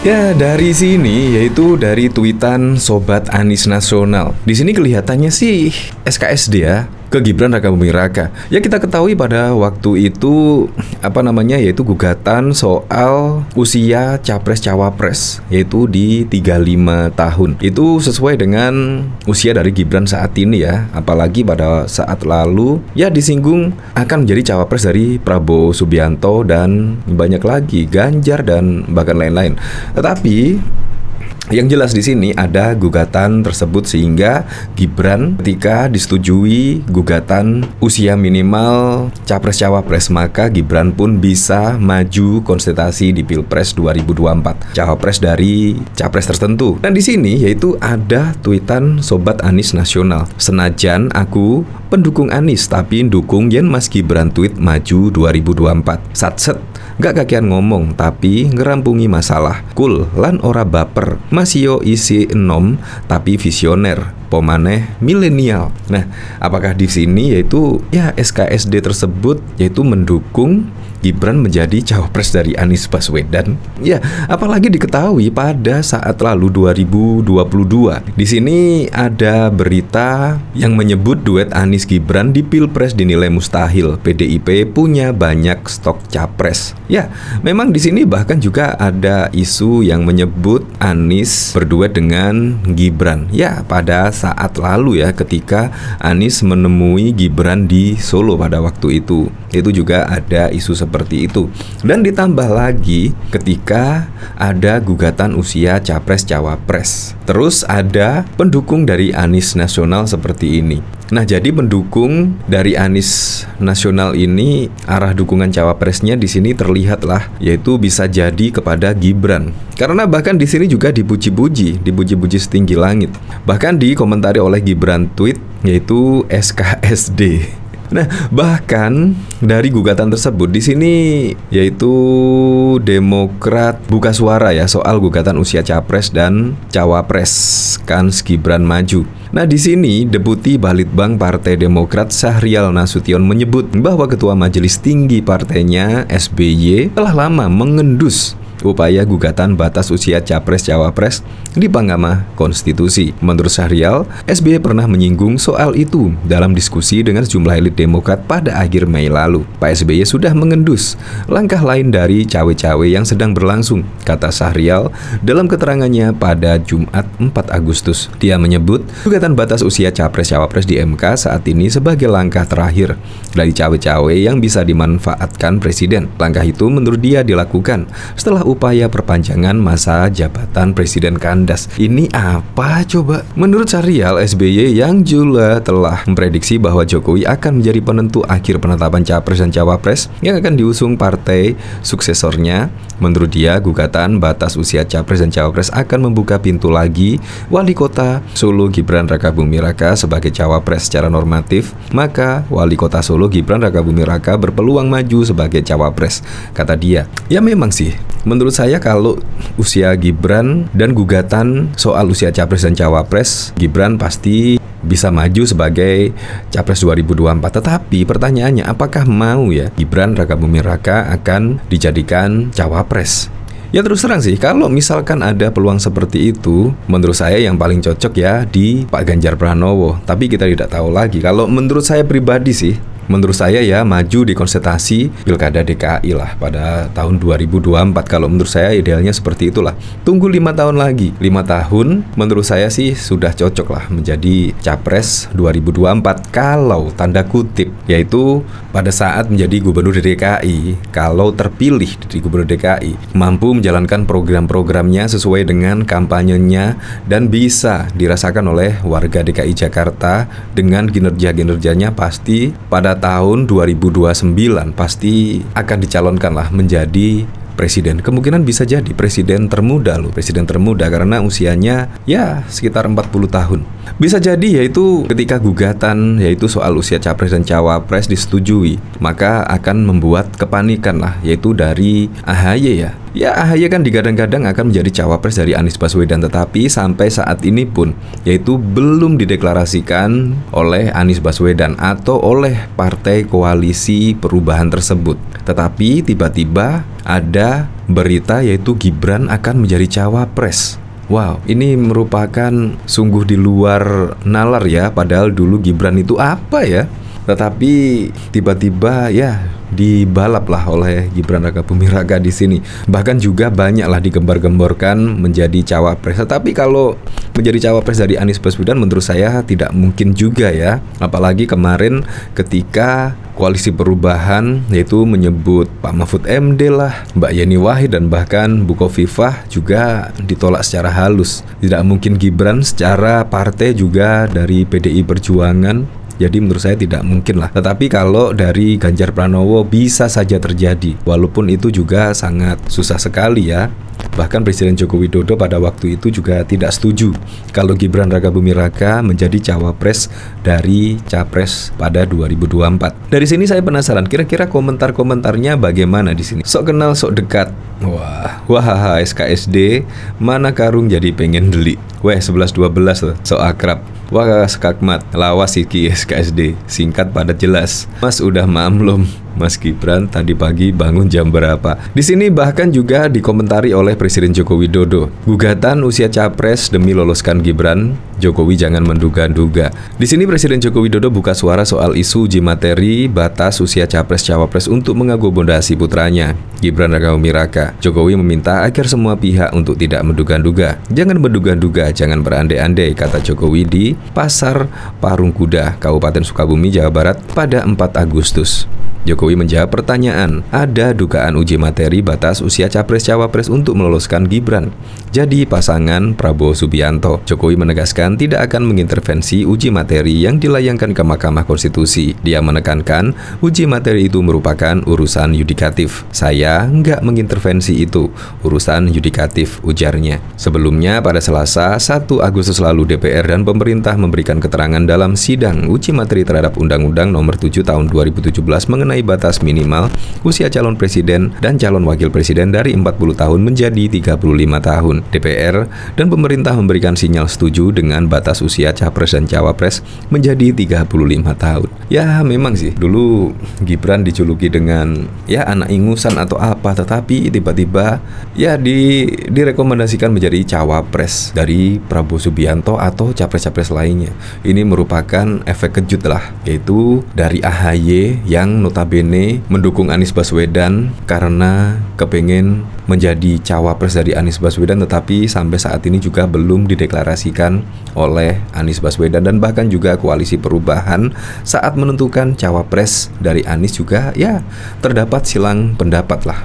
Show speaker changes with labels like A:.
A: Ya, dari sini yaitu dari tweetan Sobat Anies Nasional. Di sini kelihatannya sih SKSD ya, ke Gibran Rakabuming Raka. Ya, kita ketahui pada waktu itu yaitu gugatan soal usia capres cawapres, yaitu di 35 tahun. Itu sesuai dengan usia dari Gibran saat ini ya. Apalagi pada saat lalu ya disinggung akan menjadi cawapres dari Prabowo Subianto dan banyak lagi, Ganjar dan bahkan lain-lain. Tetapi yang jelas di sini ada gugatan tersebut sehingga Gibran ketika disetujui gugatan usia minimal capres cawapres, maka Gibran pun bisa maju kontestasi di Pilpres 2024 cawapres dari capres tertentu. Dan di sini yaitu ada tweetan Sobat Anies Nasional. Senajan aku pendukung Anies tapi dukung yen Mas Gibran tweet maju 2024. Satset gak kakean ngomong tapi ngerampungi masalah. Cool lan ora baper. Masio isi enom tapi visioner. Pemaneh milenial. Nah, apakah di sini yaitu ya SKSD tersebut yaitu mendukung Gibran menjadi cawapres dari Anies Baswedan? Ya, apalagi diketahui pada saat lalu 2022. Di sini ada berita yang menyebut duet Anies Gibran di Pilpres dinilai mustahil. PDIP punya banyak stok capres. Ya, memang di sini bahkan juga ada isu yang menyebut Anies berduet dengan Gibran. Ya, pada saat lalu ya ketika Anies menemui Gibran di Solo pada waktu itu juga ada isu seperti itu. Dan ditambah lagi ketika ada gugatan usia capres cawapres, terus ada pendukung dari Anies Nasional seperti ini. Nah, jadi pendukung dari Anies Nasional ini arah dukungan cawapresnya di sini terlihat lah, yaitu bisa jadi kepada Gibran. Karena bahkan di sini juga dipuji-puji setinggi langit. Bahkan dikomentari oleh Gibran tweet yaitu SKSD. Nah, bahkan dari gugatan tersebut di sini yaitu Demokrat buka suara ya soal gugatan usia capres dan cawapres Kans Gibran maju. Nah, di sini Deputi Balitbang Partai Demokrat Syahrial Nasution menyebut bahwa Ketua Majelis Tinggi partainya SBY telah lama mengendus upaya gugatan batas usia capres-cawapres di Mahkamah Konstitusi. Menurut Syahrial, SBY pernah menyinggung soal itu dalam diskusi dengan sejumlah elit Demokrat pada akhir Mei lalu. Pak SBY sudah mengendus langkah lain dari cawe-cawe yang sedang berlangsung, kata Syahrial dalam keterangannya pada Jumat 4 Agustus. Dia menyebut gugatan batas usia capres-cawapres di MK saat ini sebagai langkah terakhir dari cawe-cawe yang bisa dimanfaatkan Presiden. Langkah itu menurut dia dilakukan setelah upaya perpanjangan masa jabatan Presiden kandas. Ini apa coba? Menurut Syahrial, SBY yang juga telah memprediksi bahwa Jokowi akan menjadi penentu akhir penetapan capres dan cawapres yang akan diusung partai suksesornya. Menurut dia, gugatan batas usia capres dan cawapres akan membuka pintu lagi Wali Kota Solo Gibran Rakabuming Raka sebagai cawapres secara normatif, maka Wali Kota Solo Gibran Rakabuming Raka berpeluang maju sebagai cawapres, kata dia. Ya memang sih, menurut saya kalau usia Gibran dan gugatan soal usia capres dan cawapres, Gibran pasti bisa maju sebagai capres 2024. Tetapi pertanyaannya, apakah mau ya Gibran Rakabuming Raka akan dijadikan cawapres? Ya terus terang sih, kalau misalkan ada peluang seperti itu, menurut saya yang paling cocok ya di Pak Ganjar Pranowo. Tapi kita tidak tahu lagi. Kalau menurut saya pribadi sih, menurut saya ya maju di kontestasi Pilkada DKI lah pada tahun 2024. Kalau menurut saya idealnya seperti itulah. Tunggu 5 tahun lagi. 5 tahun menurut saya sih sudah cocok lah menjadi capres 2024. Kalau tanda kutip, yaitu pada saat menjadi gubernur DKI, kalau terpilih di gubernur DKI, mampu menjalankan program-programnya sesuai dengan kampanyenya dan bisa dirasakan oleh warga DKI Jakarta dengan kinerja-kinerjanya, pasti pada tahun 2029 pasti akan dicalonkan lah menjadi presiden. Kemungkinan bisa jadi presiden termuda loh, presiden termuda karena usianya ya sekitar 40 tahun. Bisa jadi yaitu ketika gugatan yaitu soal usia capres dan cawapres disetujui, maka akan membuat kepanikan lah yaitu dari AHY ya. Ya AHY kan digadang-gadang akan menjadi cawapres dari Anies Baswedan, tetapi sampai saat ini pun yaitu belum dideklarasikan oleh Anies Baswedan atau oleh partai koalisi perubahan tersebut. Tetapi tiba-tiba ada berita yaitu Gibran akan menjadi cawapres. Wow, ini merupakan sungguh di luar nalar ya, padahal dulu Gibran itu apa ya? Tetapi tiba-tiba ya dibalap lah oleh Gibran Rakabuming Raka di sini. Bahkan juga banyaklah digembar-gemborkan menjadi cawapres. Tetapi kalau menjadi cawapres dari Anies Baswedan menurut saya tidak mungkin juga ya. Apalagi kemarin ketika Koalisi Perubahan yaitu menyebut Pak Mahfud MD lah, Mbak Yeni Wahid dan bahkan Bukoviva juga ditolak secara halus. Tidak mungkin Gibran secara partai juga dari PDI Perjuangan. Jadi menurut saya tidak mungkin lah. Tetapi kalau dari Ganjar Pranowo bisa saja terjadi. Walaupun itu juga sangat susah sekali ya. Bahkan Presiden Joko Widodo pada waktu itu juga tidak setuju kalau Gibran Rakabuming Raka menjadi cawapres dari capres pada 2024. Dari sini saya penasaran, kira-kira komentar-komentarnya bagaimana di sini? Sok kenal, sok dekat. Wah, SKSD, mana karung jadi pengen deli. 11-12 loh, sok akrab. Wah, skakmat, lawas iki SKSD, singkat padat jelas. Mas udah maam belum? Mas Gibran tadi pagi bangun jam berapa? Di sini bahkan juga dikomentari oleh Presiden Joko Widodo. Gugatan usia capres demi loloskan Gibran, Jokowi jangan menduga-duga. Di sini Presiden Joko Widodo buka suara soal isu uji materi batas usia capres-cawapres untuk mengakomodasi putranya, Gibran Rakabuming Raka. Jokowi meminta agar semua pihak untuk tidak menduga-duga. Jangan menduga-duga, jangan berandai-andai, kata Jokowi di Pasar Parung Kuda, Kabupaten Sukabumi, Jawa Barat pada 4 Agustus. Jokowi menjawab pertanyaan, ada dugaan uji materi batas usia capres-cawapres untuk meloloskan Gibran jadi pasangan Prabowo Subianto. Jokowi menegaskan tidak akan mengintervensi uji materi yang dilayangkan ke Mahkamah Konstitusi. Dia menekankan uji materi itu merupakan urusan yudikatif. Saya nggak mengintervensi itu, urusan yudikatif, ujarnya. Sebelumnya pada Selasa 1 Agustus lalu DPR dan pemerintah memberikan keterangan dalam sidang uji materi terhadap Undang-Undang Nomor 7 Tahun 2017 mengenai batas minimal usia calon presiden dan calon wakil presiden dari 40 tahun menjadi 35 tahun. DPR dan pemerintah memberikan sinyal setuju dengan batas usia capres dan cawapres menjadi 35 tahun. Ya memang sih, dulu Gibran dijuluki dengan ya anak ingusan atau apa, tetapi tiba-tiba ya direkomendasikan menjadi cawapres dari Prabowo Subianto atau capres-capres lainnya. Ini merupakan efek kejut lah, yaitu dari AHY yang notabene mendukung Anies Baswedan karena kepengen menjadi cawapres dari Anies Baswedan, tetapi sampai saat ini juga belum dideklarasikan oleh Anies Baswedan dan bahkan juga Koalisi Perubahan saat menentukan cawapres dari Anies juga ya terdapat silang pendapat lah.